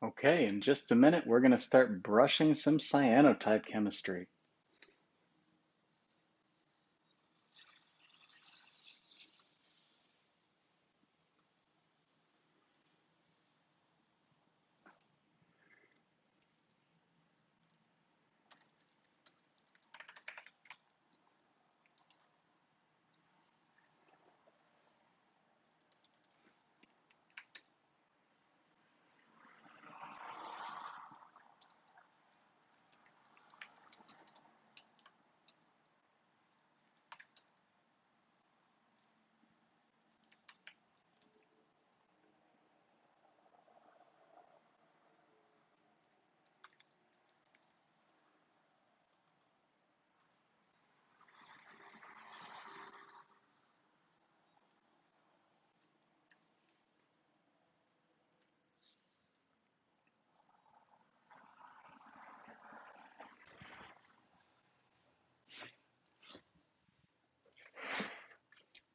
Okay, in just a minute, we're going to start brushing some cyanotype chemistry.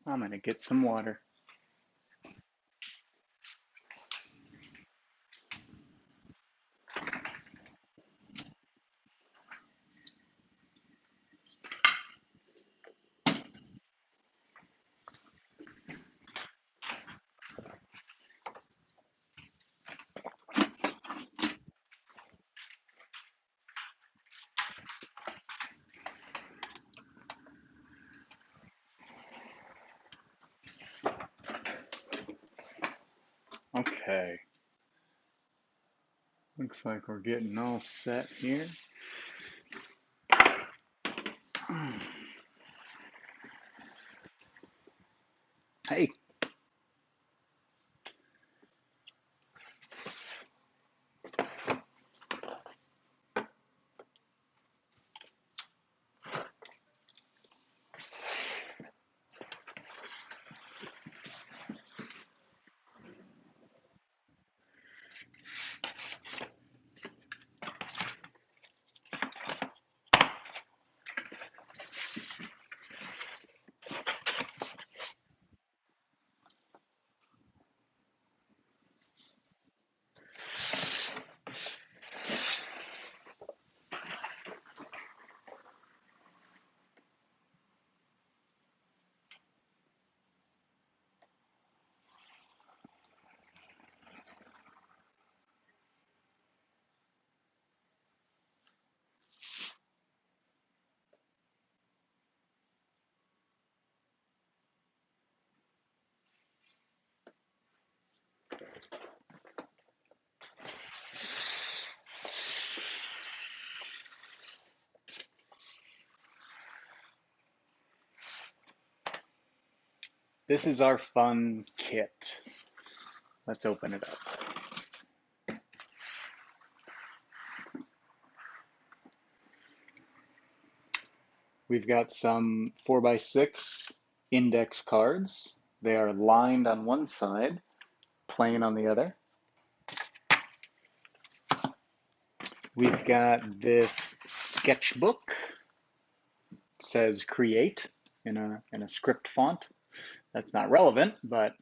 I'm going to get some water. Okay, looks like we're getting all set here. Hey, this is our fun kit. Let's open it up. We've got some 4x6 index cards. They are lined on one side, plain on the other. We've got this sketchbook. It says create in a script font. That's not relevant, but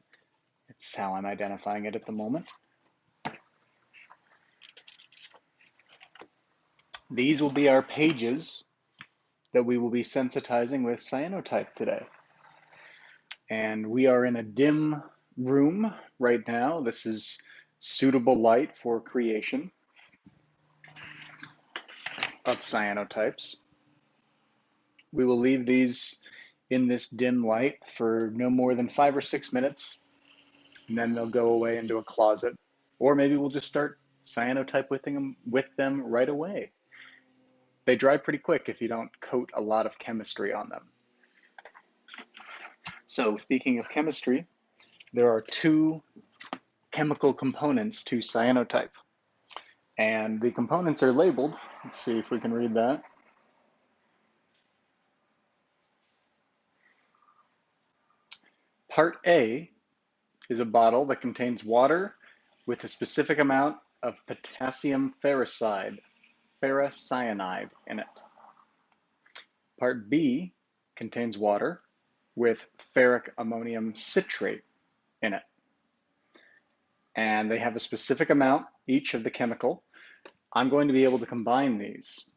it's how I'm identifying it at the moment. These will be our pages that we will be sensitizing with cyanotype today. And we are in a dim room right now. This is suitable light for creation of cyanotypes. We will leave these in this dim light for no more than 5 or 6 minutes, and then they'll go away into a closet. Or maybe we'll just start cyanotype with them right away. They dry pretty quick if you don't coat a lot of chemistry on them. So speaking of chemistry, there are two chemical components to cyanotype. And the components are labeled. Let's see if we can read that. Part A is a bottle that contains water with a specific amount of potassium ferricyanide in it. Part B contains water with ferric ammonium citrate in it. and they have a specific amount each of the chemical. I'm going to be able to combine these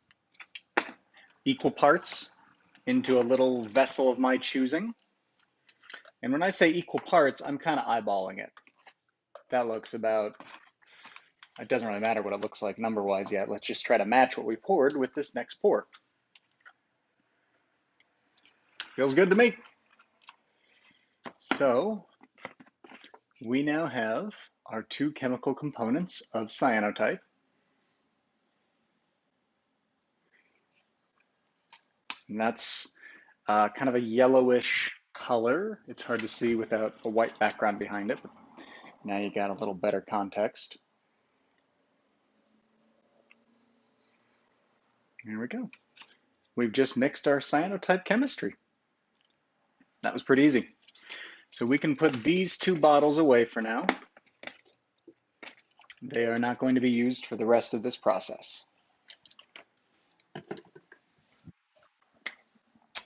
equal parts into a little vessel of my choosing. And when I say equal parts, I'm kind of eyeballing it. That looks about, it doesn't really matter what it looks like number-wise yet. Let's just try to match what we poured with this next pour. Feels good to me. So we now have our two chemical components of cyanotype. And that's kind of a yellowish color. It's hard to see without a white background behind it, but now you got a little better context. Here we go. We've just mixed our cyanotype chemistry. That was pretty easy. So we can put these two bottles away for now. They are not going to be used for the rest of this process.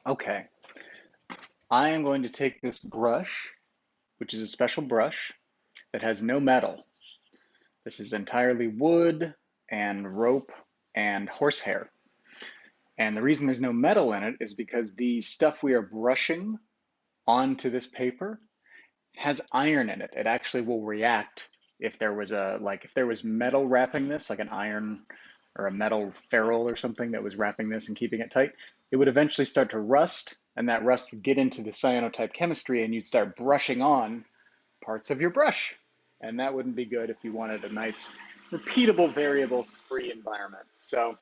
Okay, I am going to take this brush, which is a special brush that has no metal. This is entirely wood and rope and horsehair. And the reason there's no metal in it is because the stuff we are brushing onto this paper has iron in it. It actually will react if there was metal wrapping this, like an iron or a metal ferrule or something that was wrapping this and keeping it tight, it would eventually start to rust, and that rust would get into the cyanotype chemistry, and you'd start brushing on parts of your brush. And that wouldn't be good if you wanted a nice, repeatable, variable-free environment. So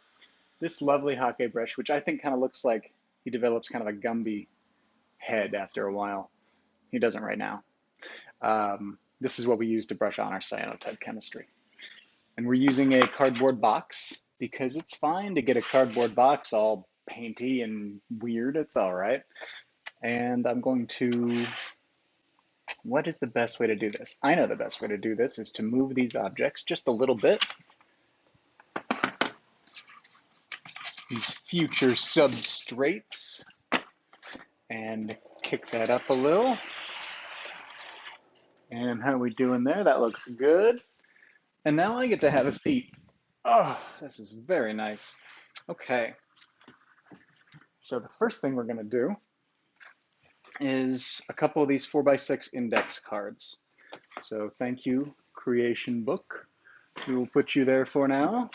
this lovely Hake brush, which I think kind of looks like he develops kind of a Gumby head after a while. He doesn't right now. This is what we use to brush on our cyanotype chemistry. And we're using a cardboard box because it's fine to get a cardboard box all painty and weird. It's all right. And I'm going to, what is the best way to do this? I know the best way to do this is to move these objects just a little bit. These future substrates. And kick that up a little. And how are we doing there? That looks good. And now I get to have a seat. Oh, this is very nice. Okay. So the first thing we're going to do is a couple of these 4x6 index cards. So thank you, Creation Book. We will put you there for now.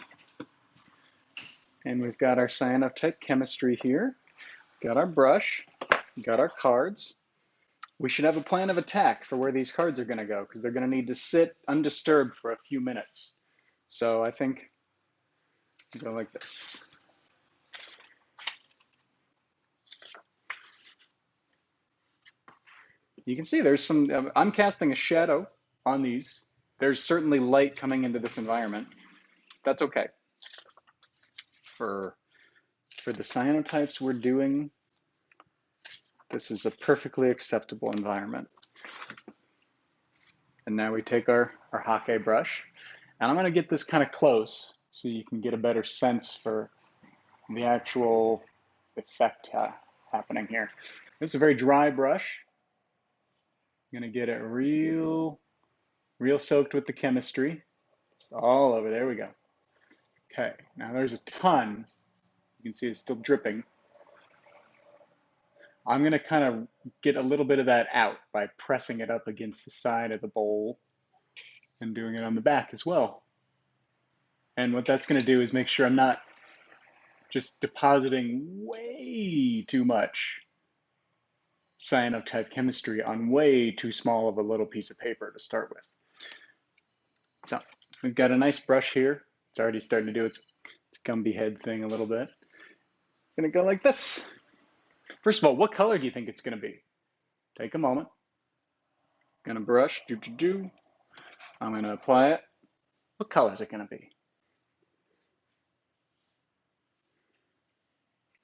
And we've got our cyanotype chemistry here. Got our brush. Got our cards. We should have a plan of attack for where these cards are going to go, because they're going to need to sit undisturbed for a few minutes. So I think go like this. You can see there's some, I'm casting a shadow on these. There's certainly light coming into this environment. That's okay. For the cyanotypes we're doing, this is a perfectly acceptable environment. And now we take our Hake brush, and I'm going to get this kind of close so you can get a better sense for the actual effect happening here. This is a very dry brush. I'm going to get it real soaked with the chemistry. Just all over. There we go. Okay, now there's a ton. You can see it's still dripping. I'm going to kind of get a little bit of that out by pressing it up against the side of the bowl and doing it on the back as well. And what that's going to do is make sure I'm not just depositing way too much cyanotype chemistry on way too small of a little piece of paper to start with. So we've got a nice brush here. It's already starting to do its Gumby head thing a little bit. Gonna go like this. First of all, what color do you think it's gonna be? Take a moment. Gonna brush, I'm gonna apply it. What color is it gonna be?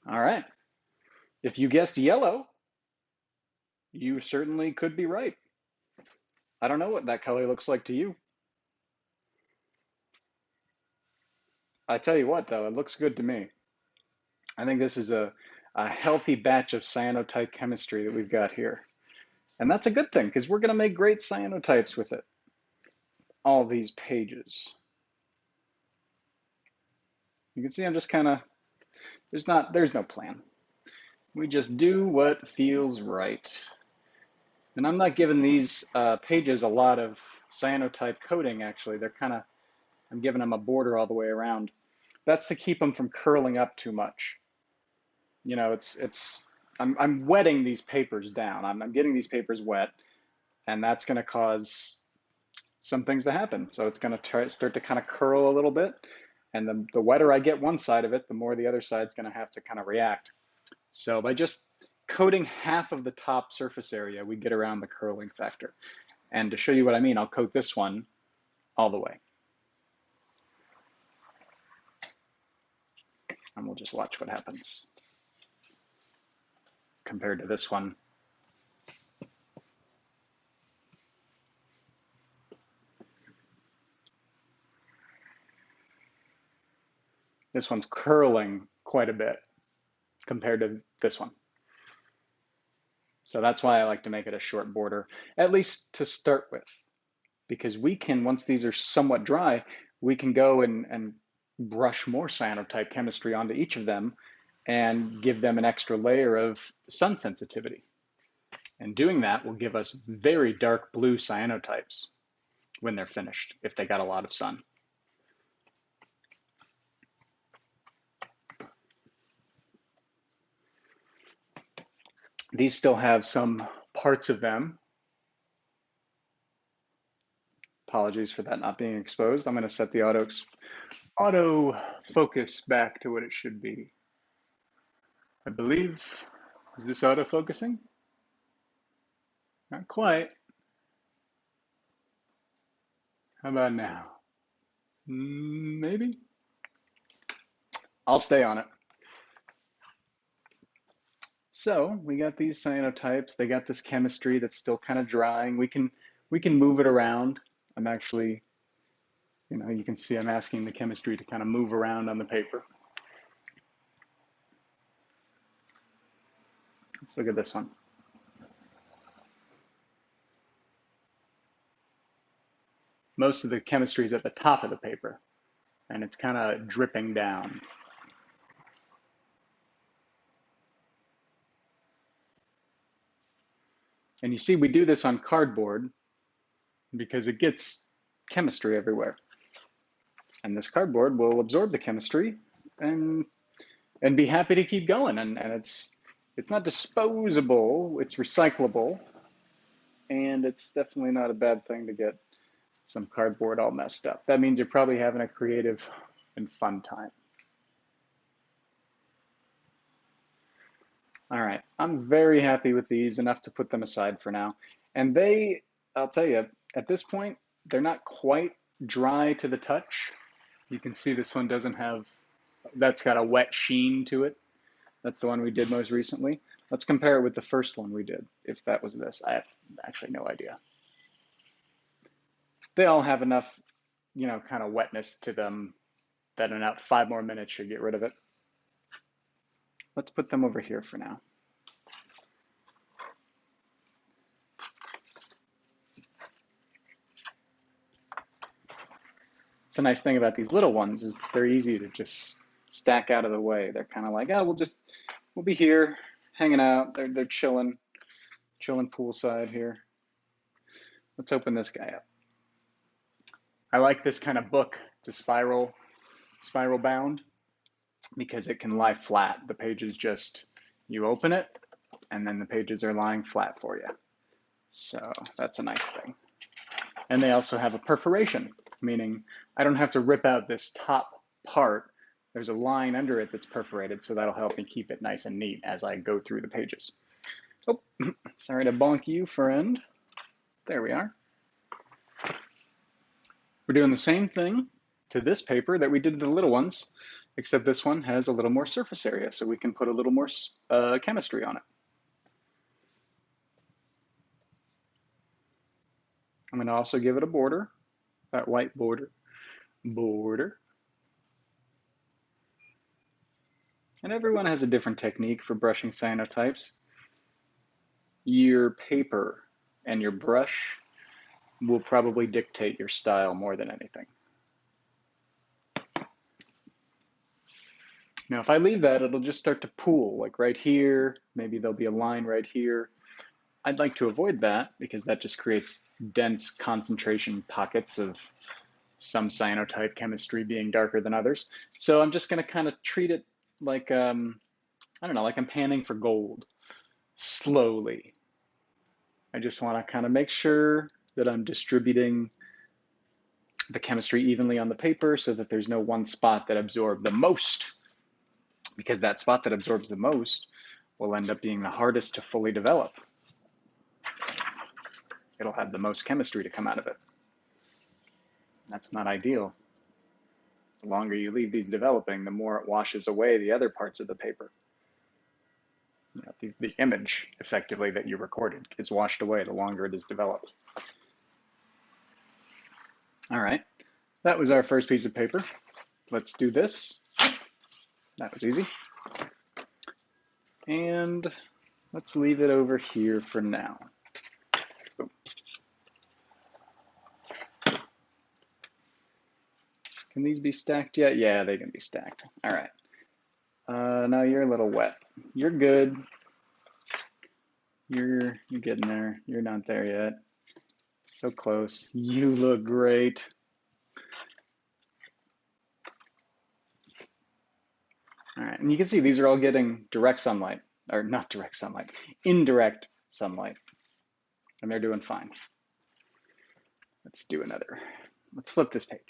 All right. If you guessed yellow, you certainly could be right. I don't know what that color looks like to you. I tell you what, though, it looks good to me. I think this is a healthy batch of cyanotype chemistry that we've got here. And that's a good thing, because we're going to make great cyanotypes with it. all these pages. You can see I'm just kind of, there's no plan. We just do what feels right. And I'm not giving these pages a lot of cyanotype coating, actually. They're kind of, I'm giving them a border all the way around. That's to keep them from curling up too much. You know, I'm wetting these papers down. I'm getting these papers wet, and that's going to cause some things to happen. So it's going to start to kind of curl a little bit. And the wetter I get one side of it, the more the other side's going to have to kind of react. So by just coating half of the top surface area, we get around the curling factor. And to show you what I mean, I'll coat this one all the way. And we'll just watch what happens compared to this one. This one's curling quite a bit compared to this one. So that's why I like to make it a short border, at least to start with, because we can, once these are somewhat dry, we can go and brush more cyanotype chemistry onto each of them and give them an extra layer of sun sensitivity. And doing that will give us very dark blue cyanotypes when they're finished, if they got a lot of sun. These still have some parts of them. Apologies for that not being exposed. I'm going to set the auto focus back to what it should be. I believe, is this auto focusing? Not quite. How about now? Maybe? I'll stay on it. So we got these cyanotypes. They got this chemistry that's still kind of drying. We can move it around. I'm actually, you can see I'm asking the chemistry to kind of move around on the paper. Let's look at this one. Most of the chemistry is at the top of the paper, and it's kind of dripping down. And you see, we do this on cardboard because it gets chemistry everywhere. And this cardboard will absorb the chemistry and be happy to keep going. And it's not disposable, it's recyclable. And it's definitely not a bad thing to get some cardboard all messed up. That means you're probably having a creative and fun time. All right, I'm very happy with these, enough to put them aside for now. And I'll tell you, at this point, they're not quite dry to the touch. You can see this one doesn't have, that's got a wet sheen to it. That's the one we did most recently. Let's compare it with the first one we did, if that was this. I have actually no idea. They all have enough, kind of wetness to them that in about 5 more minutes should get rid of it. Let's put them over here for now. It's a nice thing about these little ones is they're easy to just stack out of the way. They're kind of like, oh, we'll be here hanging out. They're chilling poolside here. Let's open this guy up. I like this kind of book. It's a spiral bound because it can lie flat. The pages just, you open it and then the pages are lying flat for you. So that's a nice thing. And they also have a perforation, meaning I don't have to rip out this top part. There's a line under it that's perforated, so that'll help me keep it nice and neat as I go through the pages. Oh, sorry to bonk you, friend. There we are. We're doing the same thing to this paper that we did to the little ones, except this one has a little more surface area, so we can put a little more chemistry on it. I'm going to also give it a border, that white border. And everyone has a different technique for brushing cyanotypes. Your paper and your brush will probably dictate your style more than anything. Now, if I leave that, it'll just start to pool, like right here. Maybe there'll be a line right here. I'd like to avoid that because that just creates dense concentration pockets of some cyanotype chemistry being darker than others. So I'm just going to kind of treat it like, I don't know, like I'm panning for gold slowly. I just want to kind of make sure that I'm distributing the chemistry evenly on the paper so that there's no one spot that absorbs the most, because that spot that absorbs the most will end up being the hardest to fully develop. It'll have the most chemistry to come out of it. That's not ideal. The longer you leave these developing, the more it washes away the other parts of the paper. You know, the image, effectively, that you recorded is washed away the longer it is developed. All right, that was our first piece of paper. Let's do this. That was easy. And let's leave it over here for now. Boom. Can these be stacked yet? Yeah, they can be stacked. All right. Now you're a little wet. You're good. You're getting there. You're not there yet. So close. You look great. All right, and you can see these are all getting direct sunlight, or not direct sunlight, indirect sunlight, and they're doing fine. Let's do another. Let's flip this page.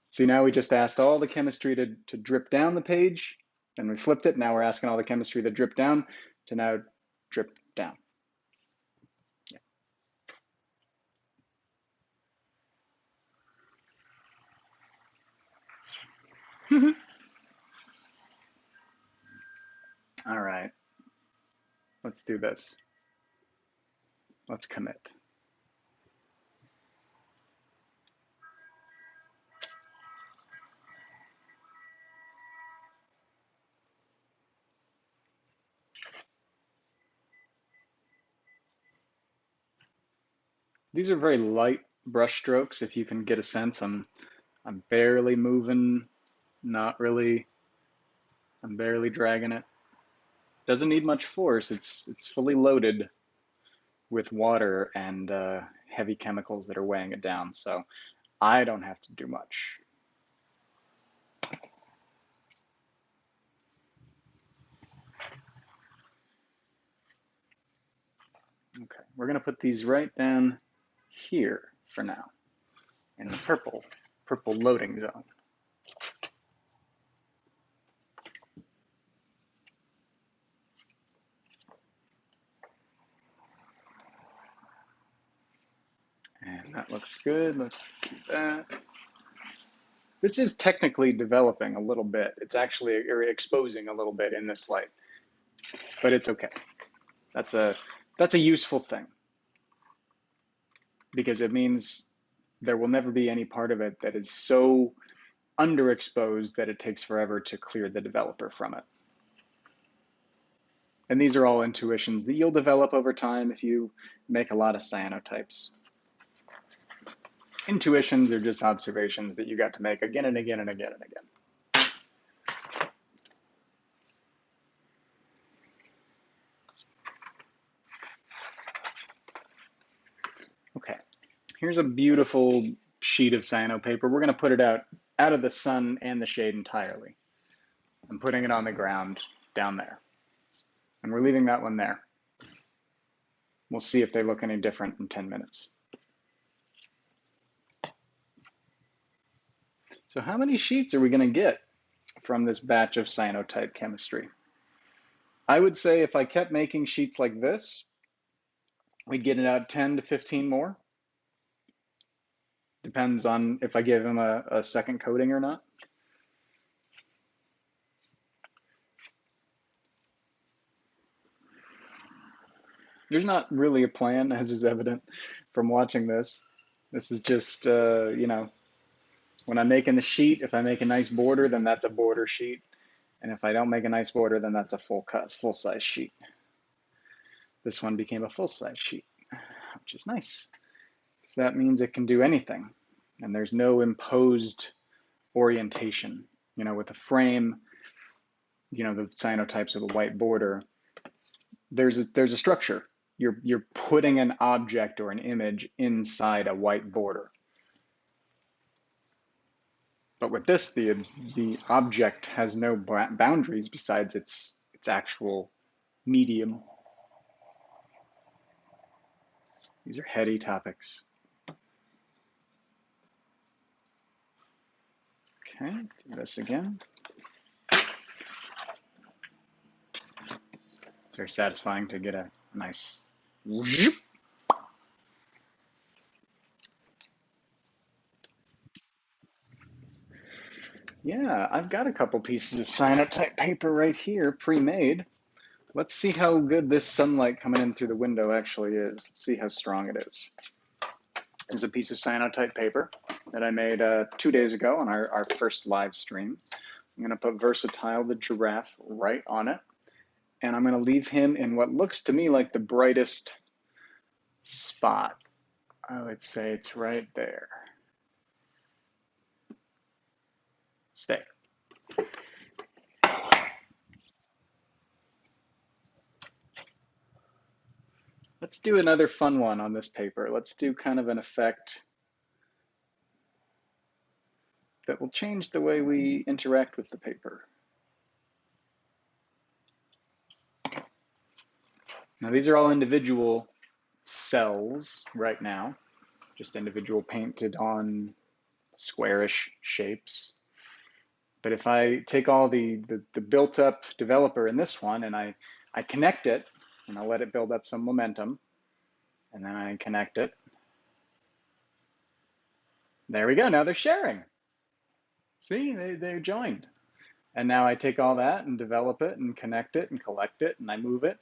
See, now we just asked all the chemistry to drip down the page, and we flipped it. Now we're asking all the chemistry to drip down to now drip down. Yeah. All right, let's do this. Let's commit. These are very light brush strokes. If you can get a sense, I'm barely moving, not really. I'm barely dragging it. Doesn't need much force. It's fully loaded with water and heavy chemicals that are weighing it down. So I don't have to do much. Okay, we're gonna put these right down here for now in the purple loading zone. And that looks good. Let's do that. This is technically developing a little bit. It's actually exposing a little bit in this light, but it's okay. That's a useful thing because it means there will never be any part of it that is so underexposed that it takes forever to clear the developer from it. And these are all intuitions that you'll develop over time if you make a lot of cyanotypes. Intuitions are just observations that you got to make again and again and again and again. Okay, here's a beautiful sheet of cyano paper. We're going to put it out of the sun and the shade entirely. I'm putting it on the ground down there. And we're leaving that one there. We'll see if they look any different in 10 minutes. So how many sheets are we going to get from this batch of cyanotype chemistry? I would say if I kept making sheets like this, we'd get it out 10 to 15 more. Depends on if I give them a second coating or not. There's not really a plan, as is evident from watching this. This is just, you know, when I'm making the sheet, if I make a nice border, then that's a border sheet. And if I don't make a nice border, then that's a full size sheet. This one became a full size sheet, which is nice. So that means it can do anything. And there's no imposed orientation. You know, with a frame, you know, the cyanotypes with a white border, there's a structure. You're putting an object or an image inside a white border. But with this, the object has no boundaries besides its actual medium. These are heady topics. Okay, do this again. It's very satisfying to get a nice whoop. Yeah, I've got a couple pieces of cyanotype paper right here, pre-made. Let's see how good this sunlight coming in through the window actually is. Let's see how strong it is. This is a piece of cyanotype paper that I made 2 days ago on our first live stream. I'm going to put Versatile the giraffe right on it. And I'm going to leave him in what looks to me like the brightest spot. I would say it's right there. Stay. Let's do another fun one on this paper. Let's do kind of an effect that will change the way we interact with the paper. Now these are all individual cells right now, just individual painted on squarish shapes. But if I take all the built up developer in this one and I connect it and I let it build up some momentum and then I connect it, there we go, now they're sharing. See, they're joined. And now I take all that and develop it and connect it and collect it and I move it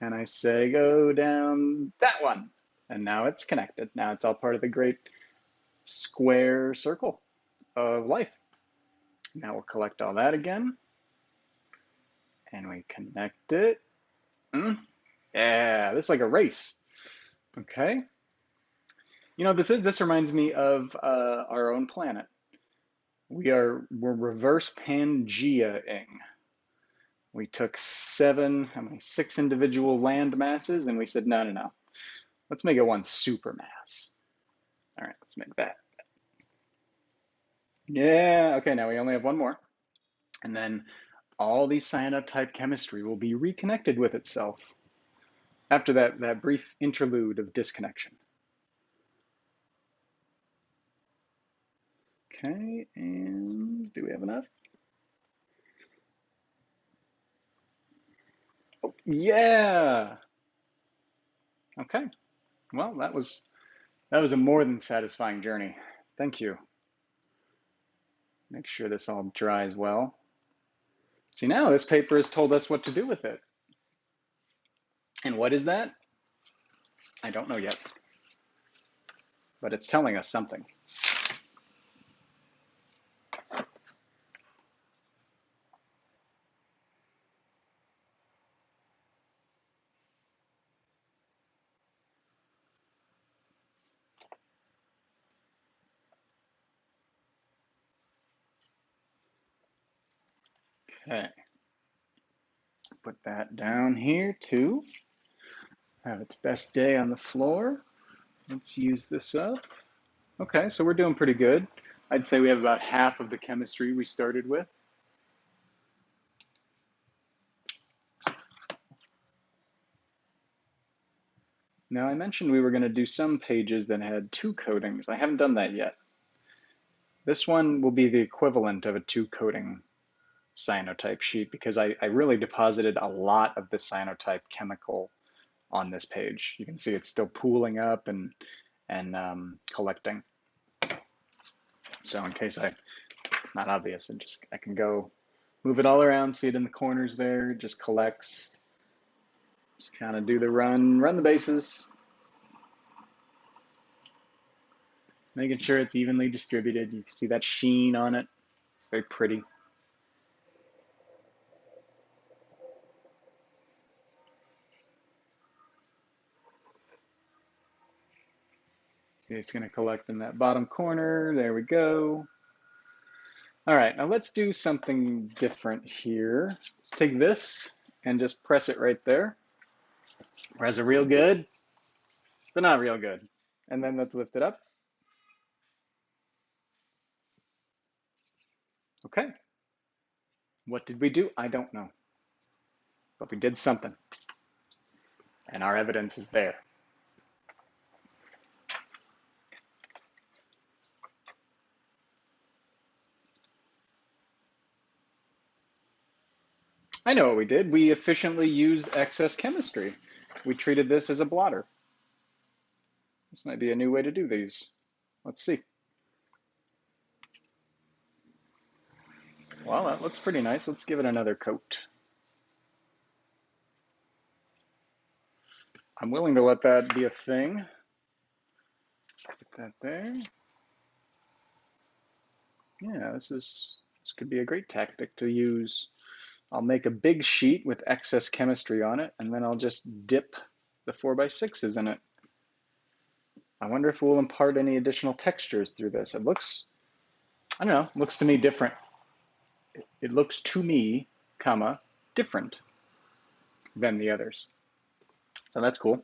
and I say go down that one. And now it's connected. Now it's all part of the great square circle of life. Now we'll collect all that again and we connect it. Yeah, this is like a race. Okay. You know, this reminds me of our own planet. We're reverse Pangeaing. We took 6 individual land masses, and we said, no. Let's make it one supermass. All right, let's make that. Yeah, okay, now we only have one more. And then all these cyanotype chemistry will be reconnected with itself after that brief interlude of disconnection. Okay, and do we have enough? Oh, yeah. Okay. Well, that was a more than satisfying journey. Thank you. Make sure this all dries well. See, now this paper has told us what to do with it. And what is that? I don't know yet. But it's telling us something. Okay. Put that down here too. Have its best day on the floor. Let's use this up. Okay, so we're doing pretty good. I'd say we have about half of the chemistry we started with. Now, I mentioned we were going to do some pages that had 2 coatings. I haven't done that yet. This one will be the equivalent of a 2 coating cyanotype sheet because I really deposited a lot of the cyanotype chemical on this page. You can see it's still pooling up and collecting. So in case it's not obvious, I can go move it all around, see it in the corners there, it just collects. Just kind of do the run the bases. Making sure it's evenly distributed. You can see that sheen on it. It's very pretty. See, it's going to collect in that bottom corner. There we go. All right, now let's do something different here. Let's take this and just press it right there. Press it real good, but not real good. And then let's lift it up. Okay. What did we do? I don't know. But we did something. And our evidence is there. I know what we did. We efficiently used excess chemistry. We treated this as a blotter. This might be a new way to do these. Let's see. Well, that looks pretty nice. Let's give it another coat. I'm willing to let that be a thing. Put that there. Yeah, this could be a great tactic to use. I'll make a big sheet with excess chemistry on it, and then I'll just dip the 4x6s in it. I wonder if we'll impart any additional textures through this. It looks, I don't know, looks to me different. It looks to me, comma, different than the others. So that's cool.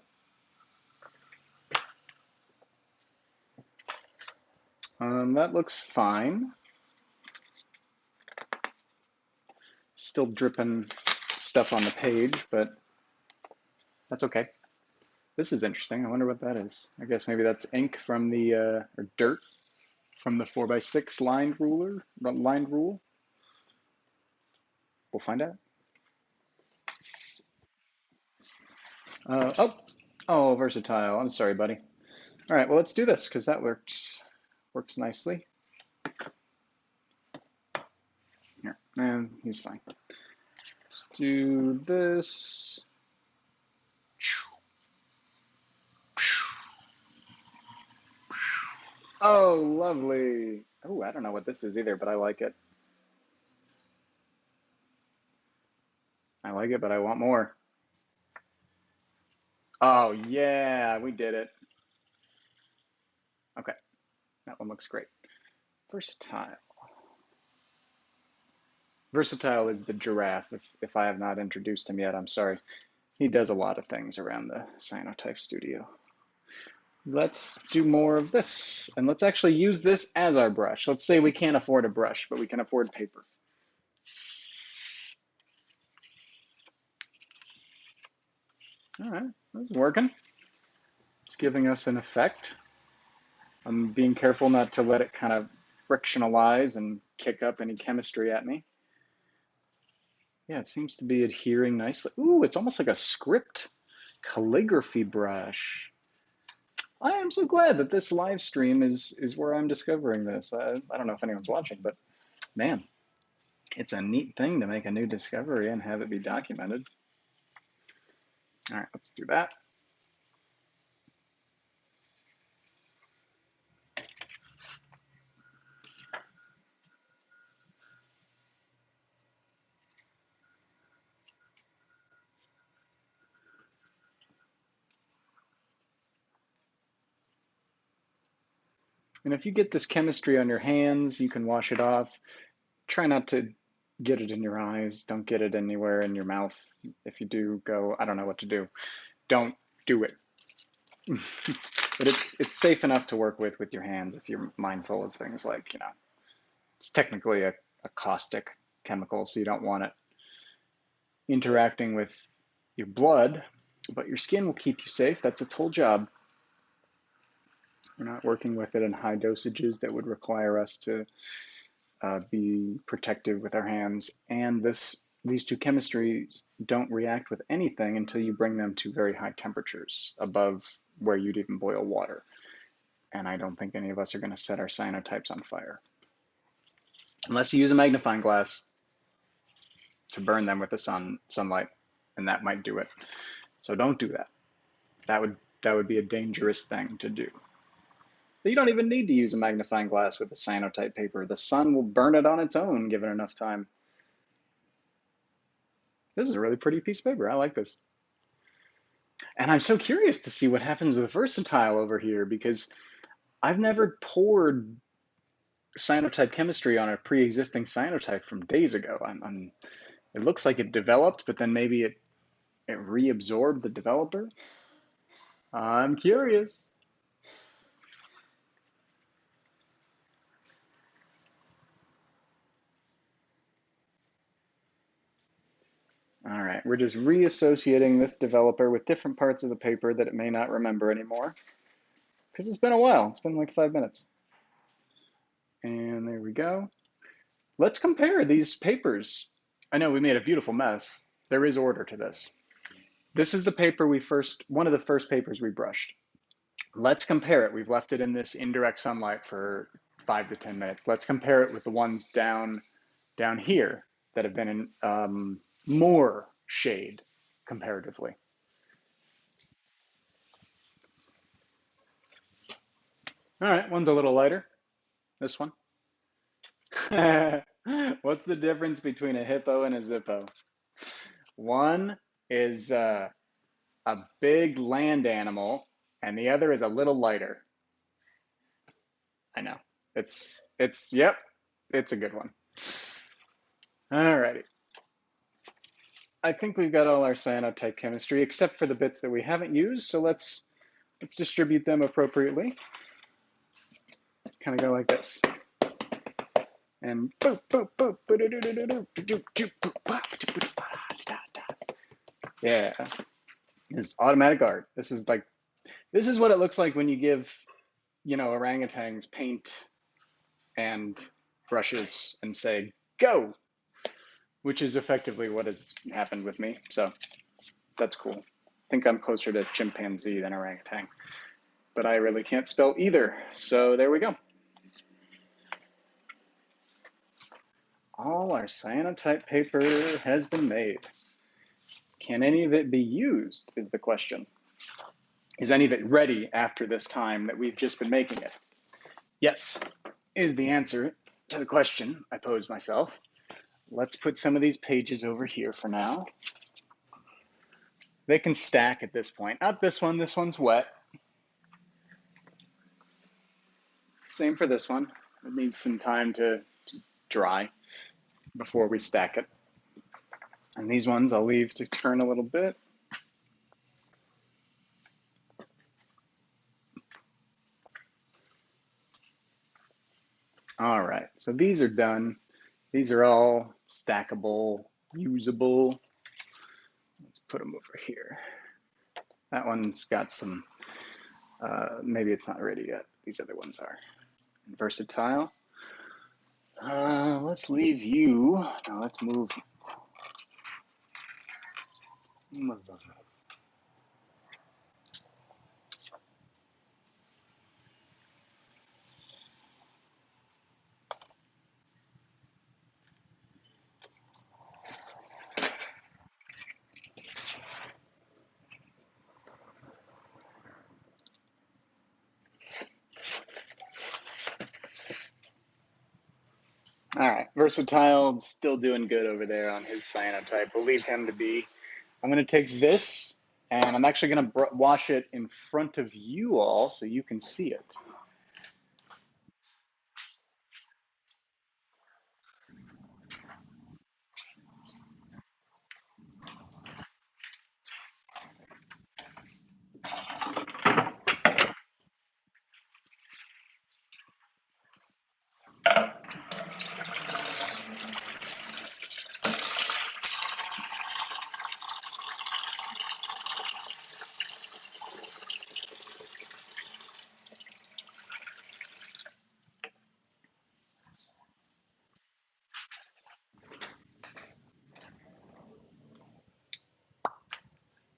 That looks fine. Still dripping stuff on the page, but that's okay. This is interesting. I wonder what that is. I guess maybe that's ink from the, or dirt from the 4x6 lined rule. We'll find out. Oh, versatile. I'm sorry, buddy. All right, well, let's do this because that works nicely. Here, and he's fine. Let's do this. Oh, lovely. Oh, I don't know what this is either, but I like it. I like it, but I want more. Oh, yeah, we did it. Okay, that one looks great. Versatile. Versatile is the giraffe, if I have not introduced him yet, I'm sorry. He does a lot of things around the Cyanotype studio. Let's do more of this, and let's actually use this as our brush. Let's say we can't afford a brush, but we can afford paper. All right, that's working. It's giving us an effect. I'm being careful not to let it kind of frictionalize and kick up any chemistry at me. Yeah, it seems to be adhering nicely. Ooh, it's almost like a script calligraphy brush. I am so glad that this live stream is where I'm discovering this. I don't know if anyone's watching, but man, it's a neat thing to make a new discovery and have it be documented. All right, let's do that. And if you get this chemistry on your hands, you can wash it off. Try not to get it in your eyes. Don't get it anywhere in your mouth. If you do, go, I don't know what to do. Don't do it. But it's safe enough to work with your hands if you're mindful of things like, you know, it's technically a caustic chemical, so you don't want it interacting with your blood, but your skin will keep you safe. That's its whole job. We're not working with it in high dosages that would require us to be protective with our hands. And these two chemistries don't react with anything until you bring them to very high temperatures, above where you'd even boil water. And I don't think any of us are going to set our cyanotypes on fire. Unless you use a magnifying glass to burn them with the sunlight, and that might do it. So don't do that. That would be a dangerous thing to do. But you don't even need to use a magnifying glass with a cyanotype paper. The sun will burn it on its own given enough time. This is a really pretty piece of paper. I like this. And I'm so curious to see what happens with Versatile over here, because I've never poured cyanotype chemistry on a pre-existing cyanotype from days ago. It looks like it developed, but then maybe it reabsorbed the developer. I'm curious. All right, we're just reassociating this developer with different parts of the paper that it may not remember anymore because it's been a while. It's been like 5 minutes. And there we go. Let's compare these papers. I know we made a beautiful mess. There is order to this. This is the paper one of the first papers we brushed. Let's compare it. We've left it in this indirect sunlight for 5 to 10 minutes. Let's compare it with the ones down here that have been in more shade comparatively. All right, one's a little lighter. This one. What's the difference between a hippo and a zippo? One is a big land animal, and the other is a little lighter. I know. Yep, it's a good one. Alrighty. I think we've got all our cyanotype chemistry except for the bits that we haven't used, so let's distribute them appropriately. Kind of go like this. And boop, boop, boop, yeah. This is automatic art. This is what it looks like when you give, orangutans paint and brushes and say, go, which is effectively what has happened with me. So that's cool. I think I'm closer to chimpanzee than orangutan, but I really can't spell either. So there we go. All our cyanotype paper has been made. Can any of it be used is the question. Is any of it ready after this time that we've just been making it? Yes, is the answer to the question I posed myself. Let's put some of these pages over here for now. They can stack at this point. Not this one, this one's wet. Same for this one. It needs some time to dry before we stack it. And these ones I'll leave to turn a little bit. All right, so these are done. These are all stackable, usable. Let's put them over here. That one's got some, maybe it's not ready yet. These other ones are. Versatile. Let's leave you. Now let's move. All right, Versatile still doing good over there on his cyanotype. We'll leave him to be. I'm going to take this, and I'm actually going to wash it in front of you all so you can see it.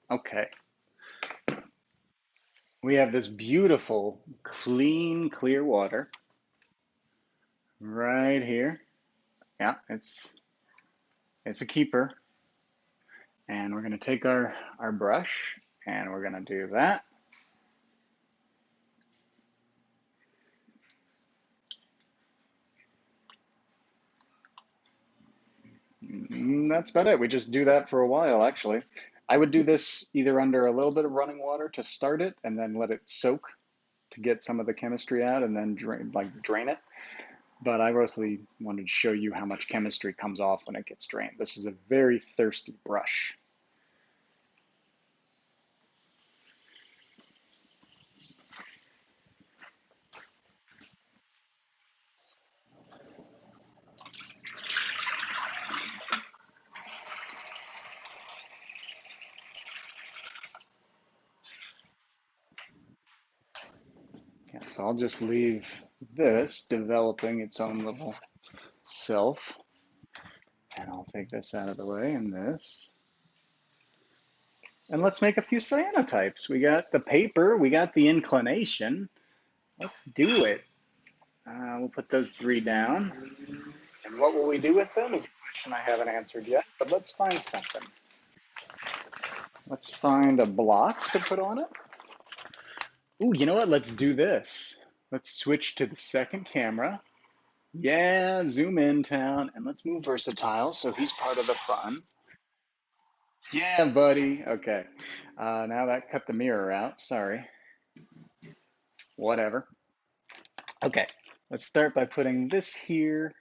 Okay. We have this beautiful, clean, clear water right here. Yeah, it's a keeper. And we're going to take our brush and we're going to do that. That's about it. We just do that for a while, actually. I would do this either under a little bit of running water to start it and then let it soak to get some of the chemistry out and then drain it. But I mostly wanted to show you how much chemistry comes off when it gets drained. This is a very thirsty brush. Yeah, so I'll just leave this developing its own little self. And I'll take this out of the way and this. And let's make a few cyanotypes. We got the paper, we got the inclination. Let's do it. We'll put those 3 down. And what will we do with them is a question I haven't answered yet, but let's find something. Let's find a block to put on it. Ooh, you know what? Let's do this. Let's switch to the second camera. Yeah, zoom in town, and let's move versatile so he's part of the fun. Yeah, buddy. Okay. Now that cut the mirror out. Sorry. Whatever. Okay. Let's start by putting this here.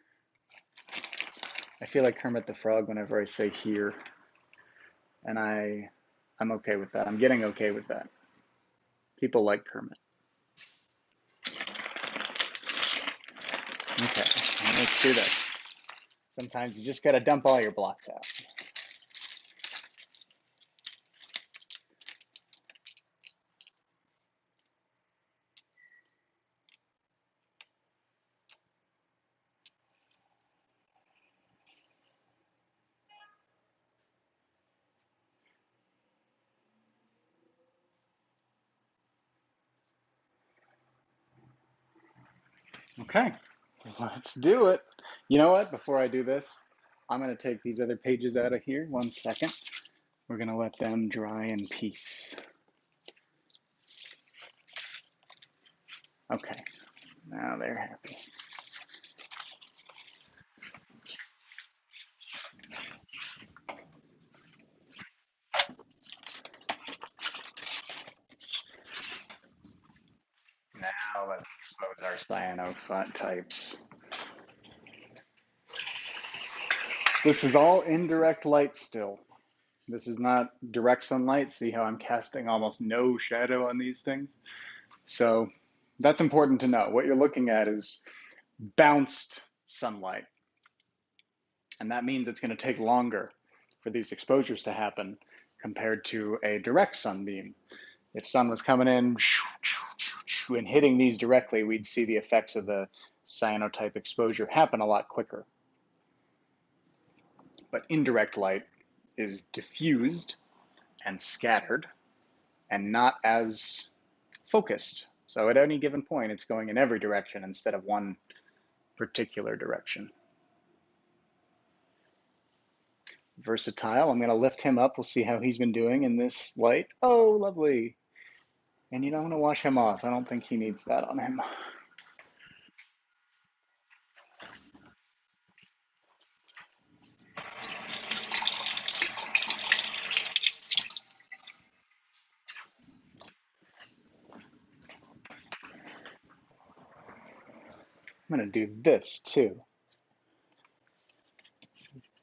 I feel like Kermit the Frog whenever I say here, and I'm okay with that. I'm getting okay with that. People like Kermit. Okay, let's do this. Sometimes you just got to dump all your blocks out. Okay, let's do it. You know what? Before I do this, I'm going to take these other pages out of here. 1 second. We're going to let them dry in peace. Okay, now they're happy. Now let's expose our cyanotypes. This is all indirect light still. This is not direct sunlight. See how I'm casting almost no shadow on these things? So that's important to know. What you're looking at is bounced sunlight. And that means it's going to take longer for these exposures to happen compared to a direct sunbeam. If sun was coming in and hitting these directly, we'd see the effects of the cyanotype exposure happen a lot quicker. But indirect light is diffused and scattered and not as focused. So at any given point, it's going in every direction instead of one particular direction. Versatile, I'm going to lift him up. We'll see how he's been doing in this light. Oh, lovely. And you don't want to wash him off. I don't think he needs that on him. I'm going to do this too.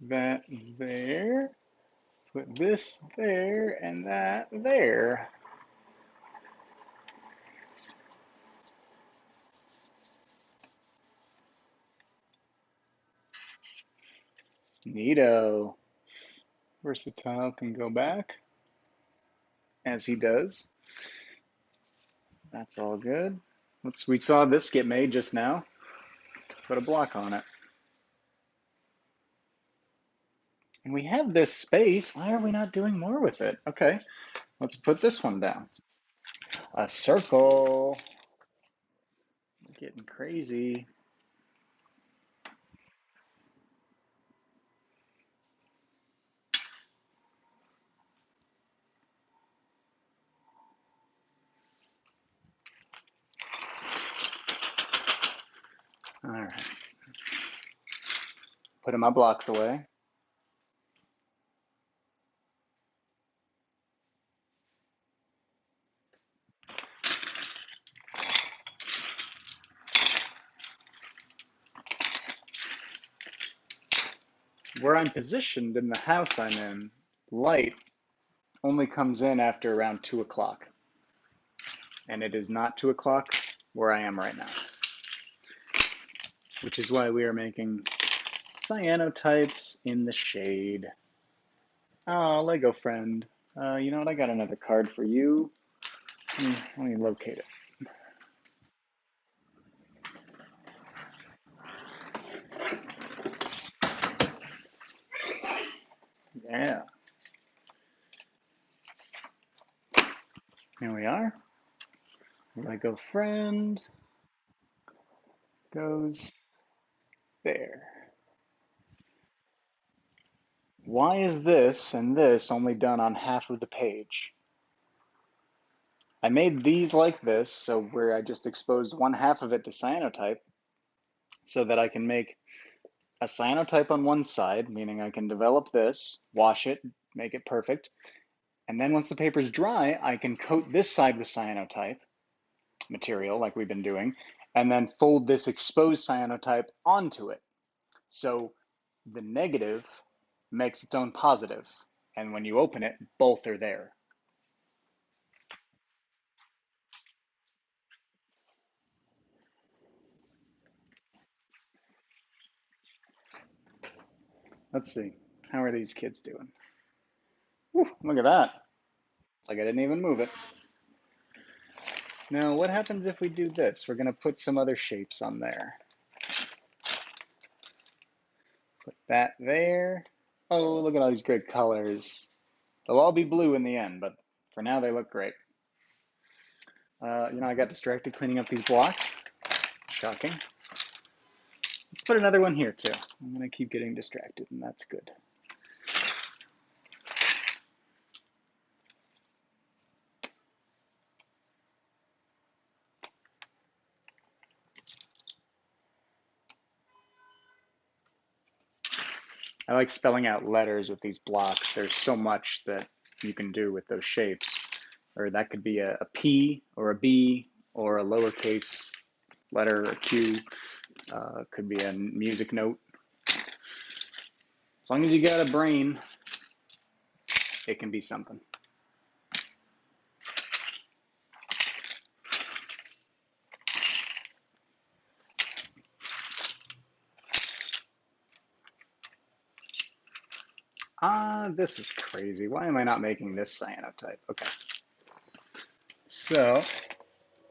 That there. Put this there and that there. Neato. Versatile can go back, as he does. That's all good. We saw this get made just now. Let's put a block on it. And we have this space. Why are we not doing more with it? Okay, let's put this one down. A circle. We're getting crazy. All right. Put my blocks away. where I'm positioned in the house I'm in, light only comes in after around 2 o'clock. And it is not 2 o'clock where I am right now, which is why we are making cyanotypes in the shade. Oh, Lego friend. You know what? I got another card for you. Let me locate it. Yeah. Here we are. Lego friend goes there. Why is this and this only done on half of the page? I made these like this, so where I just exposed one half of it to cyanotype, so that I can make a cyanotype on one side, meaning I can develop this, wash it, make it perfect, and then once the paper's dry, I can coat this side with cyanotype material like we've been doing, and then fold this exposed cyanotype onto it. So the negative makes its own positive, and when you open it, both are there. Let's see. How are these kids doing? Whew, look at that. It's like I didn't even move it. Now, what happens if we do this? We're going to put some other shapes on there. Put that there. Oh, look at all these great colors. They'll all be blue in the end, but for now they look great. I got distracted cleaning up these blocks. Shocking. Let's put another one here too. I'm going to keep getting distracted, and that's good. I like spelling out letters with these blocks. There's so much that you can do with those shapes. Or that could be a P or a B or a lowercase letter, a Q. Could be a music note. As long as you got a brain, it can be something. This is crazy. Why am I not making this cyanotype? Okay. So,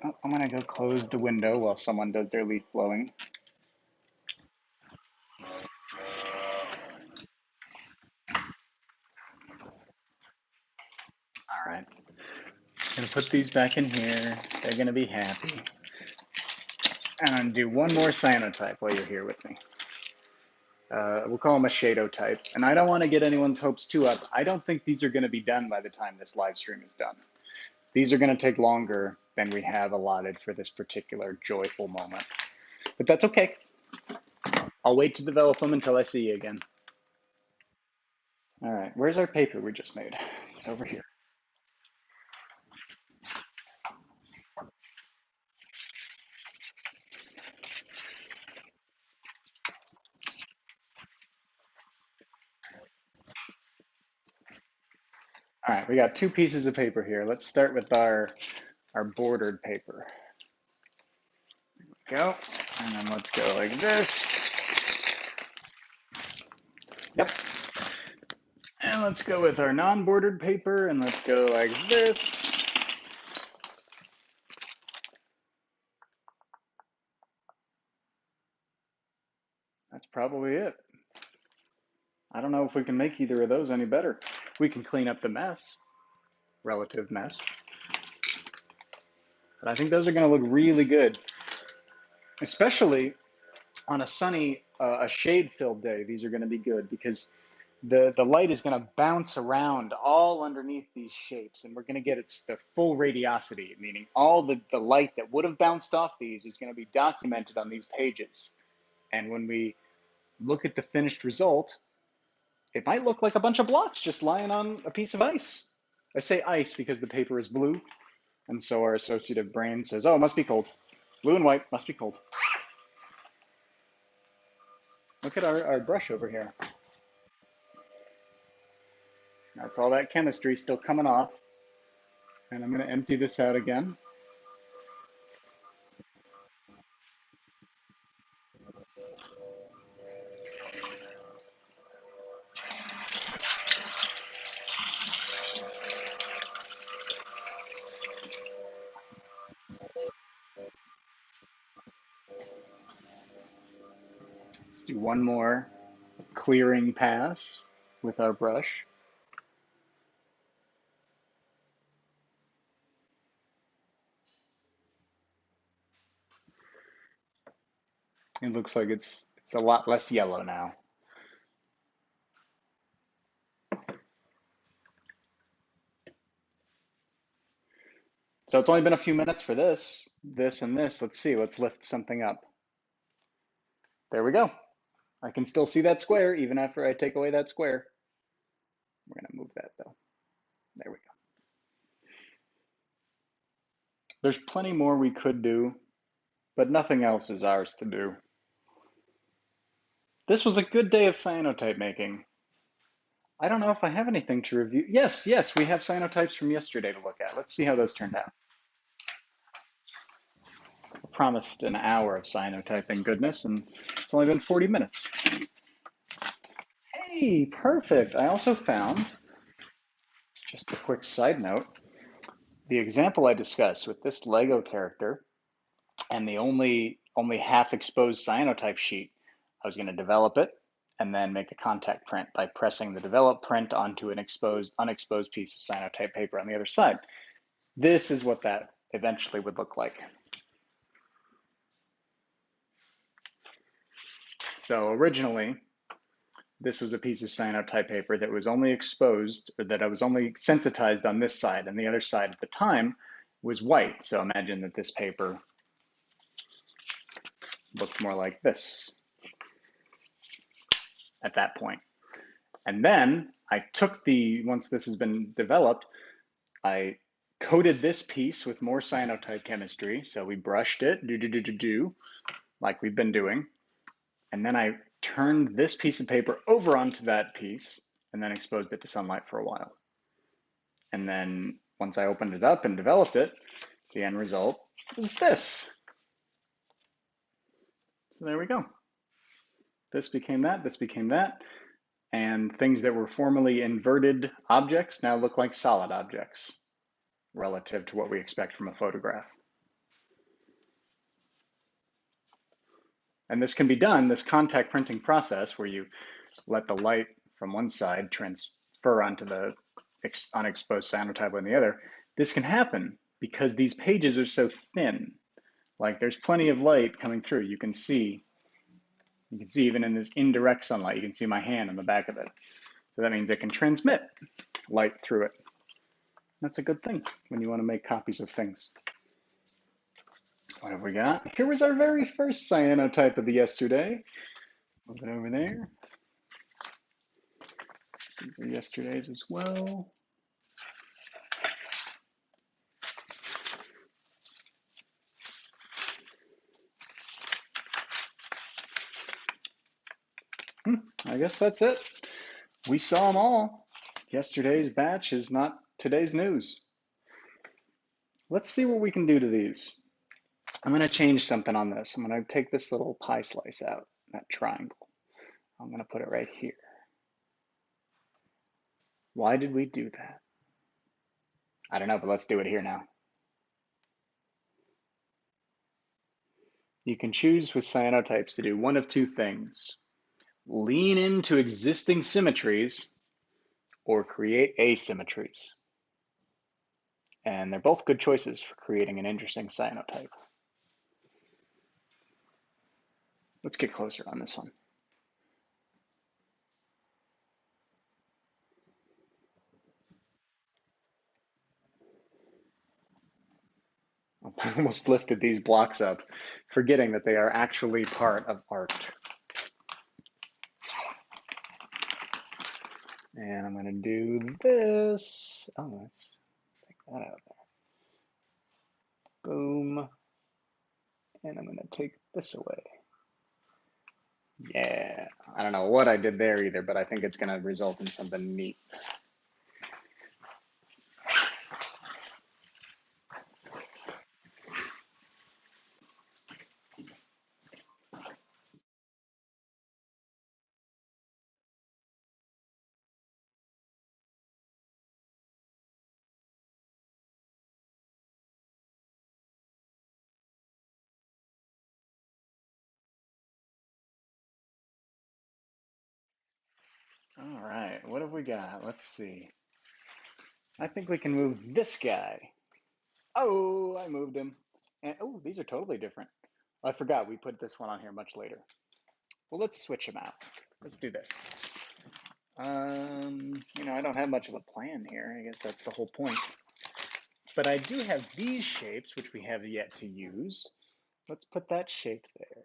I'm going to go close the window while someone does their leaf blowing. All right. I'm going to put these back in here. They're going to be happy. And I'm going to do one more cyanotype while you're here with me. We'll call them a shadotype. And I don't want to get anyone's hopes too up. I don't think these are going to be done by the time this live stream is done. These are going to take longer than we have allotted for this particular joyful moment. But that's okay. I'll wait to develop them until I see you again. All right, where's our paper we just made? It's over here. All right, we got two pieces of paper here. Let's start with our bordered paper. Go, and then let's go like this. Yep. And let's go with our non-bordered paper, and let's go like this. That's probably it. I don't know if we can make either of those any better. We can clean up the mess, relative mess. But I think those are going to look really good, especially on a sunny, a shade-filled day. These are going to be good because the light is going to bounce around all underneath these shapes, and we're going to get the full radiosity, meaning all the light that would have bounced off these is going to be documented on these pages. And when we look at the finished result, it might look like a bunch of blocks just lying on a piece of ice. I say ice because the paper is blue, and so our associative brain says, oh, it must be cold. Blue and white must be cold. Look at our brush over here. That's all that chemistry still coming off. And I'm going to empty this out again. Let's do one more clearing pass with our brush. It looks like it's a lot less yellow now. So it's only been a few minutes for this, and this. Let's see, let's lift something up. There we go. I can still see that square even after I take away that square. We're going to move that though. There we go. There's plenty more we could do, but nothing else is ours to do. This was a good day of cyanotype making. I don't know if I have anything to review. Yes, yes, we have cyanotypes from yesterday to look at. Let's see how those turned out. I promised an hour of cyanotyping goodness, and it's only been 40 minutes. Hey, perfect. I also found, just a quick side note, the example I discussed with this Lego character and the only half exposed cyanotype sheet. I was going to develop it and then make a contact print by pressing the develop print onto an unexposed piece of cyanotype paper on the other side. This is what that eventually would look like. So originally, this was a piece of cyanotype paper that was only exposed, or that I was only sensitized on this side, and the other side at the time was white. So imagine that this paper looked more like this at that point. And then I took once this has been developed, I coated this piece with more cyanotype chemistry. So we brushed it, like we've been doing. And then I turned this piece of paper over onto that piece and then exposed it to sunlight for a while. And then once I opened it up and developed it, the end result was this. So there we go. This became that, this became that. And things that were formerly inverted objects now look like solid objects relative to what we expect from a photograph. And this can be done, this contact printing process where you let the light from one side transfer onto the unexposed cyanotype on the other. This can happen because these pages are so thin. Like there's plenty of light coming through. You can see even in this indirect sunlight, you can see my hand on the back of it. So that means it can transmit light through it. That's a good thing when you want to make copies of things. What have we got? Here was our very first cyanotype of the yesterday. Move it over there. These are yesterday's as well. I guess that's it. We saw them all. Yesterday's batch is not today's news. Let's see what we can do to these. I'm going to change something on this. I'm going to take this little pie slice out, that triangle. I'm going to put it right here. Why did we do that? I don't know, but let's do it here now. You can choose with cyanotypes to do one of two things. Lean into existing symmetries or create asymmetries. And they're both good choices for creating an interesting cyanotype. Let's get closer on this one. I almost lifted these blocks up, forgetting that they are actually part of art. And I'm going to do this. Oh, let's take that out there. Boom. And I'm going to take this away. Yeah. I don't know what I did there either, but I think it's going to result in something neat. All right, what have we got? Let's see. I think we can move this guy. Oh, I moved him. And oh, these are totally different. I forgot we put this one on here much later. Well, let's switch them out. Let's do this. I don't have much of a plan here. I guess that's the whole point. But I do have these shapes, which we have yet to use. Let's put that shape there.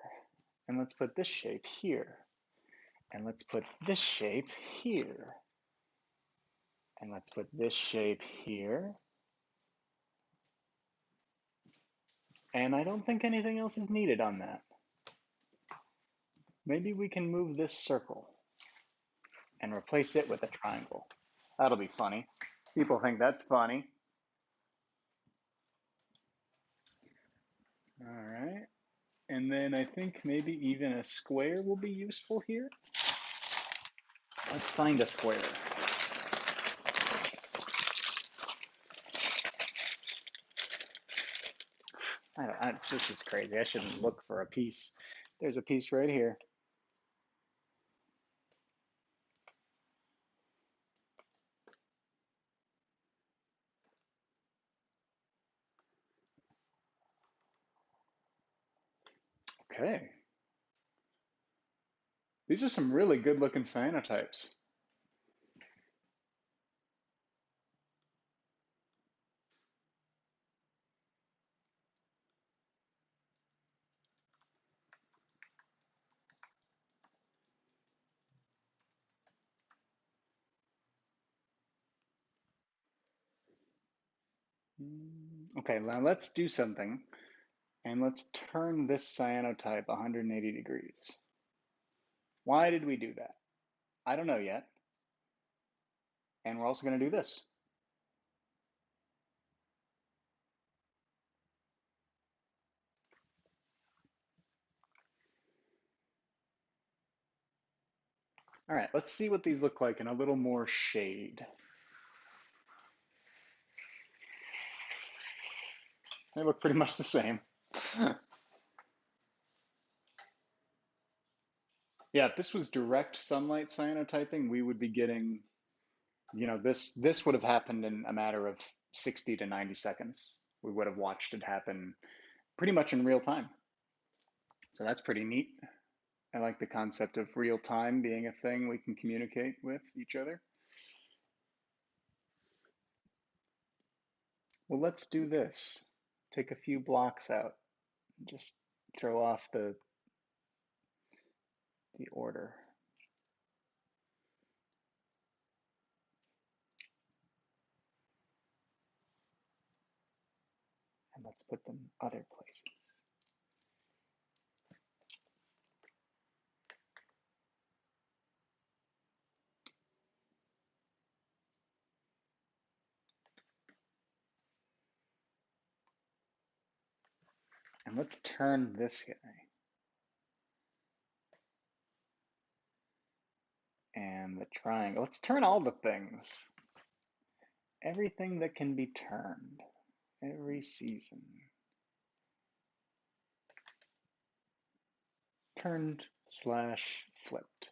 And let's put this shape here. And let's put this shape here. And let's put this shape here. And I don't think anything else is needed on that. Maybe we can move this circle and replace it with a triangle. That'll be funny. People think that's funny. All right. And then I think maybe even a square will be useful here. Let's find a square. This is crazy. I shouldn't look for a piece. There's a piece right here. Okay. These are some really good looking cyanotypes. Okay, now let's do something and let's turn this cyanotype 180 degrees. Why did we do that? I don't know yet. And we're also going to do this. All right, let's see what these look like in a little more shade. They look pretty much the same. Yeah, if this was direct sunlight cyanotyping, we would be getting, this would have happened in a matter of 60 to 90 seconds. We would have watched it happen pretty much in real time. So that's pretty neat. I like the concept of real time being a thing we can communicate with each other. Well, let's do this. Take a few blocks out. Just throw off the order. And let's put them other places. And let's turn this guy. And the triangle. Let's turn all the things. Everything that can be turned. Every season. Turned slash flipped.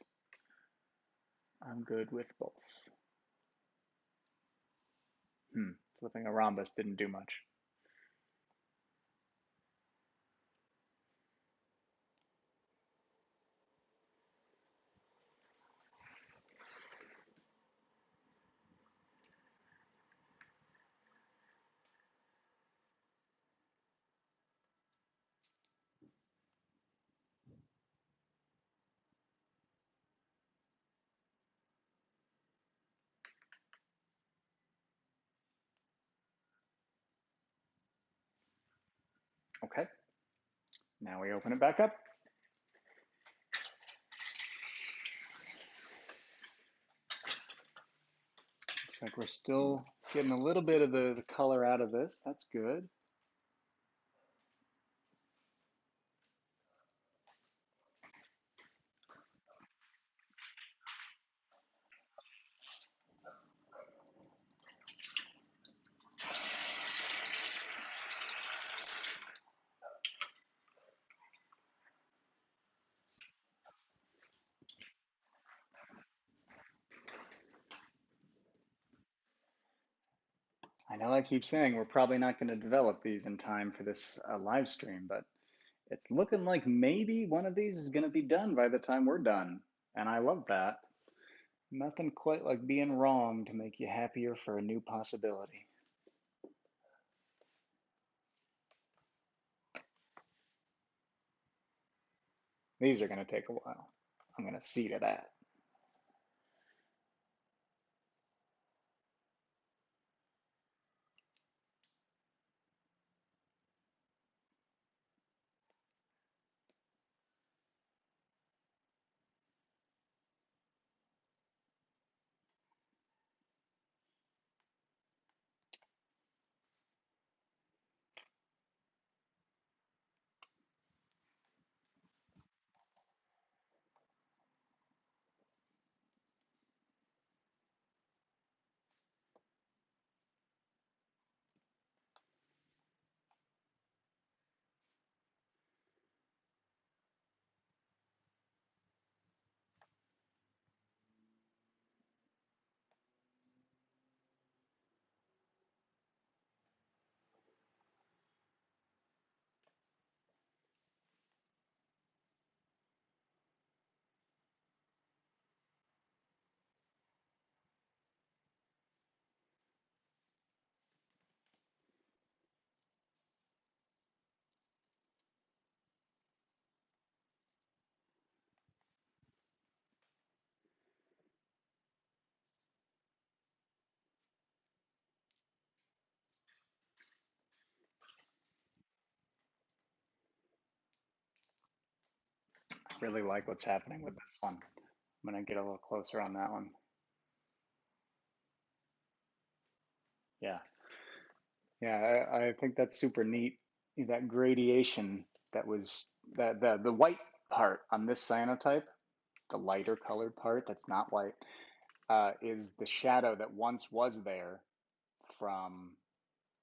I'm good with both. Flipping a rhombus didn't do much. Okay. Now we open it back up. Looks like we're still getting a little bit of the color out of this. That's good. I know I keep saying we're probably not going to develop these in time for this live stream, but it's looking like maybe one of these is going to be done by the time we're done. And I love that. Nothing quite like being wrong to make you happier for a new possibility. These are going to take a while. I'm going to see to that. I really like what's happening with this one. I'm going to get a little closer on that one. Yeah. Yeah, I think that's super neat. That gradation that was the white part on this cyanotype, the lighter colored part that's not white, is the shadow that once was there from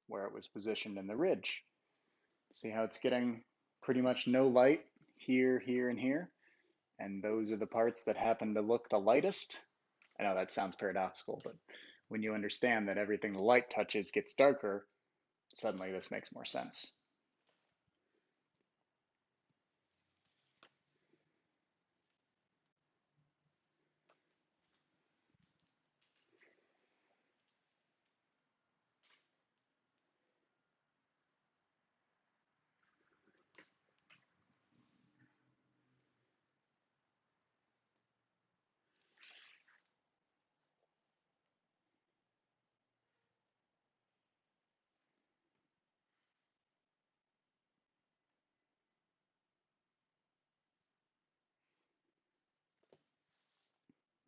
where it was positioned in the ridge. See how it's getting pretty much no light here, here, and here? And those are the parts that happen to look the lightest. I know that sounds paradoxical, but when you understand that everything the light touches gets darker, suddenly this makes more sense.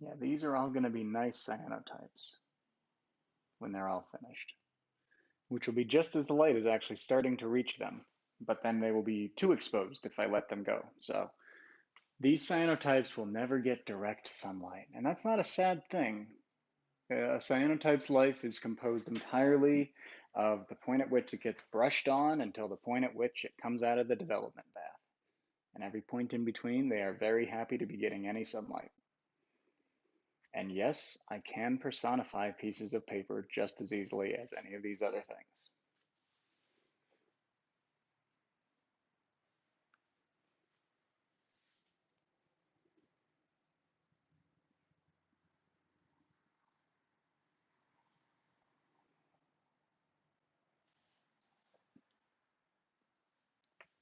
Yeah, these are all going to be nice cyanotypes when they're all finished, which will be just as the light is actually starting to reach them, but then they will be too exposed if I let them go. So these cyanotypes will never get direct sunlight, and that's not a sad thing. A cyanotype's life is composed entirely of the point at which it gets brushed on until the point at which it comes out of the development bath. And every point in between, they are very happy to be getting any sunlight. And yes, I can personify pieces of paper just as easily as any of these other things.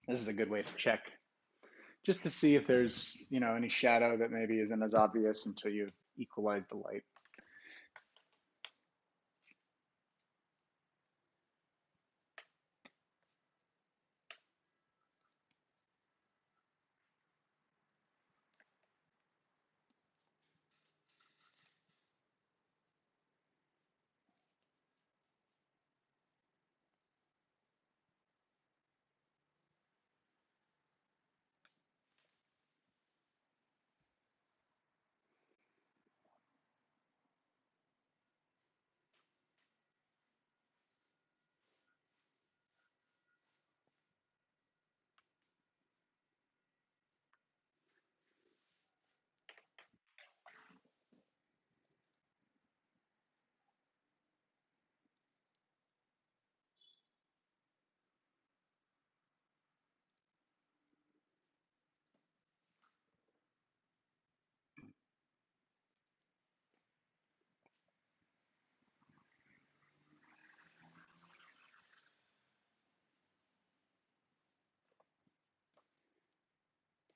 This is a good way to check, just to see if there's, any shadow that maybe isn't as obvious until you equalize the light.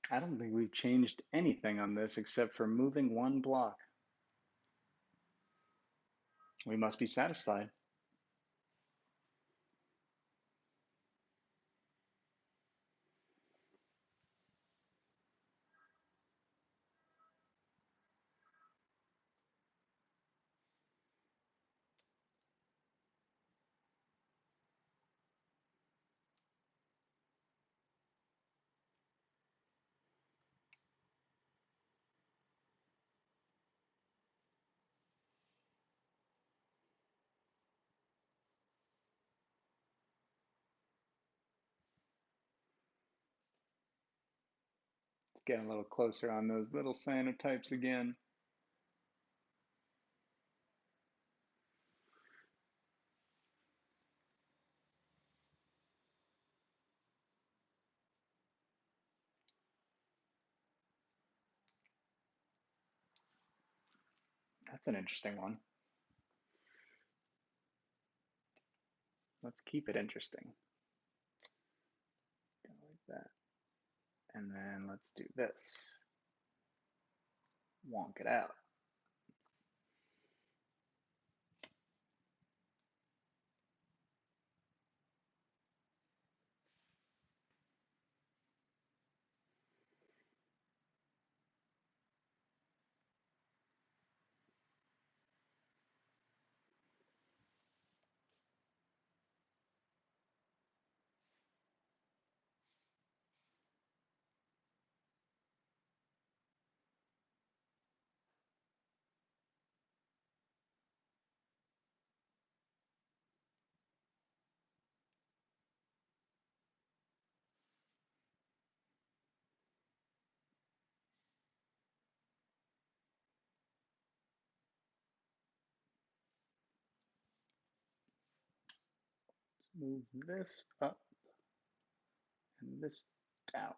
I don't think we've changed anything on this except for moving one block. We must be satisfied. Let's get a little closer on those little cyanotypes again. That's an interesting one. Let's keep it interesting. Go like that. And then let's do this. Wonk it out. Move this up and this down.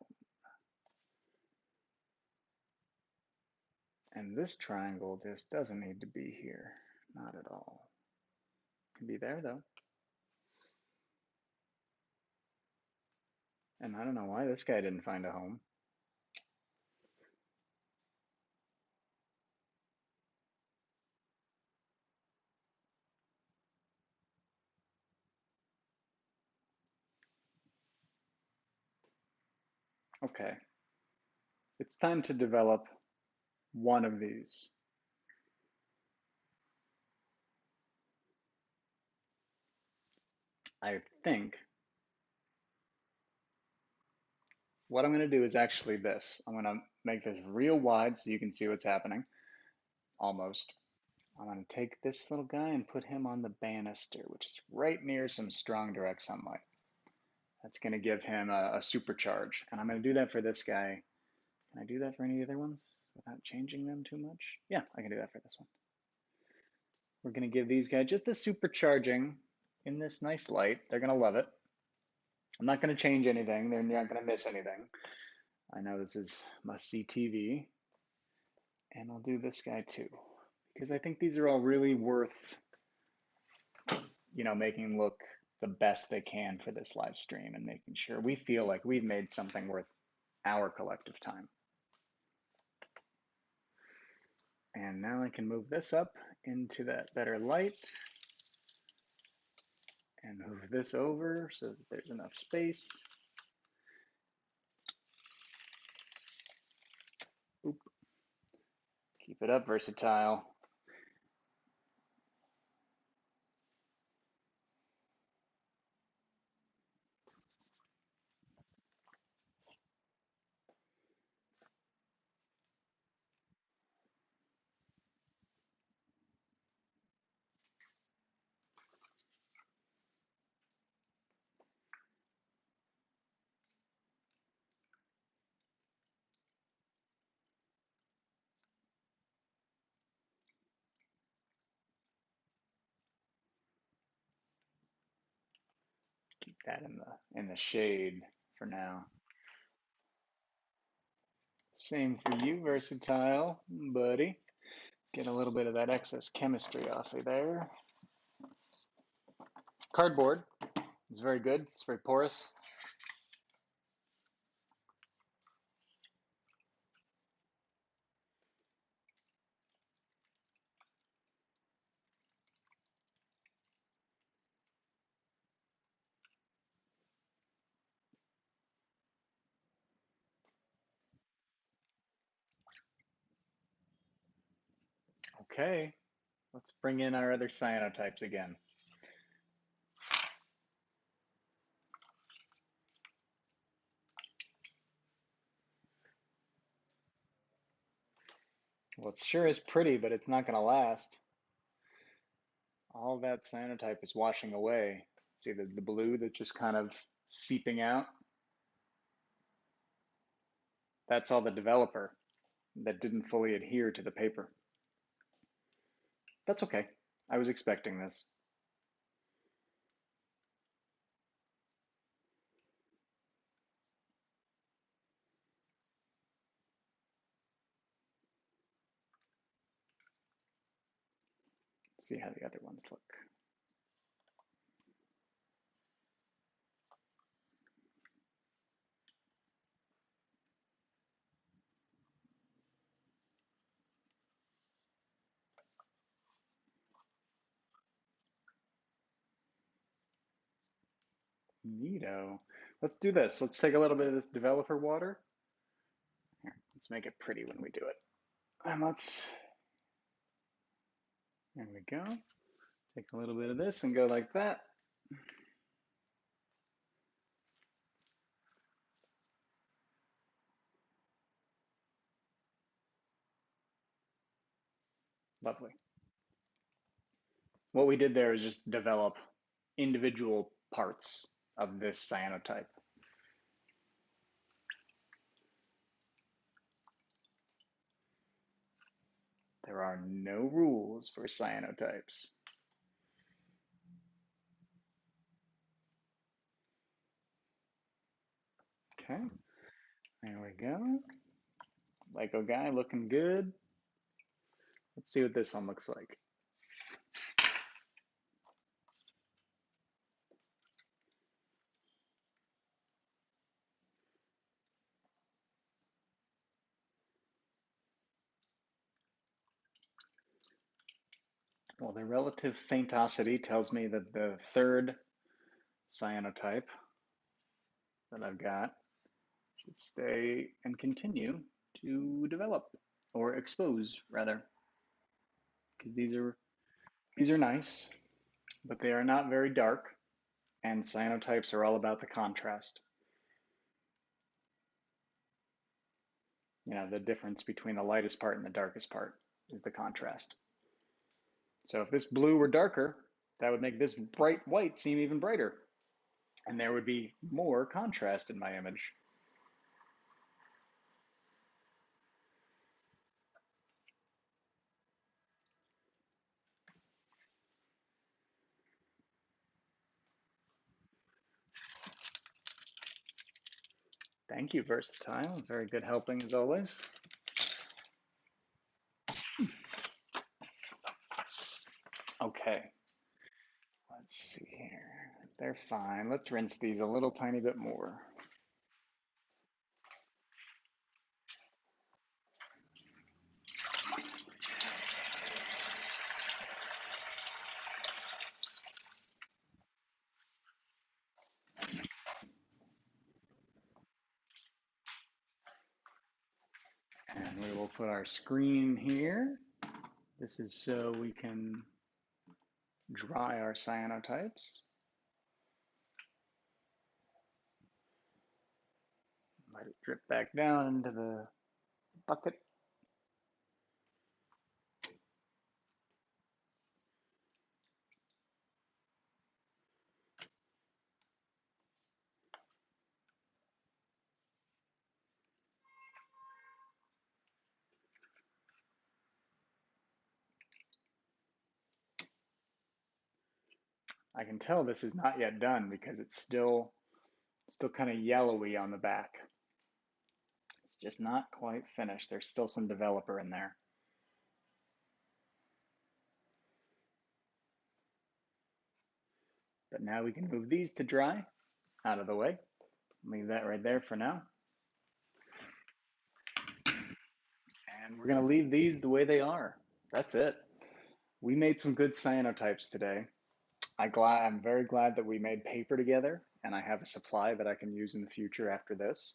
And this triangle just doesn't need to be here. Not at all. Can be there though. And I don't know why this guy didn't find a home. Okay, it's time to develop one of these. I think what I'm going to do is actually this. I'm going to make this real wide so you can see what's happening. Almost. I'm going to take this little guy and put him on the banister, which is right near some strong direct sunlight. That's going to give him a supercharge. And I'm going to do that for this guy. Can I do that for any other ones without changing them too much? Yeah, I can do that for this one. We're going to give these guys just a supercharging in this nice light. They're going to love it. I'm not going to change anything. They're not going to miss anything. I know this is must-see TV. And I'll do this guy too. Because I think these are all really worth, making look the best they can for this live stream and making sure we feel like we've made something worth our collective time. And now I can move this up into that better light and move this over so that there's enough space. Oop. Keep it up, versatile. Keep that in the shade for now. Same for you, versatile, buddy. Get a little bit of that excess chemistry off of there. Cardboard is very good. It's very porous. Okay, let's bring in our other cyanotypes again. Well, it sure is pretty, but it's not going to last. All that cyanotype is washing away. See the blue that just kind of seeping out? That's all the developer that didn't fully adhere to the paper. That's okay. I was expecting this. Let's see how the other ones look. Neato. Let's do this. Let's take a little bit of this developer water. Here, let's make it pretty when we do it. And there we go. Take a little bit of this and go like that. Lovely. What we did there is just develop individual parts of this cyanotype. There are no rules for cyanotypes. Okay, there we go. Lego guy looking good. Let's see what this one looks like. Well, the relative faintosity tells me that the third cyanotype that I've got should stay and continue to develop, or expose rather, because these are nice, but they are not very dark, and cyanotypes are all about the contrast. You know, the difference between the lightest part and the darkest part is the contrast. So if this blue were darker, that would make this bright white seem even brighter, and there would be more contrast in my image. Thank you, Versatile. Very good helping as always. Okay, let's see here. They're fine. Let's rinse these a little tiny bit more. And we will put our screen here. This is so we can dry our cyanotypes. Let it drip back down into the bucket. I can tell this is not yet done because it's still kind of yellowy on the back. It's just not quite finished. There's still some developer in there. But now we can move these to dry out of the way. Leave that right there for now. And we're going to leave these the way they are. That's it. We made some good cyanotypes today. I'm very glad that we made paper together, and I have a supply that I can use in the future after this.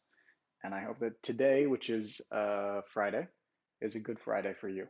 And I hope that today, which is Friday, is a good Friday for you.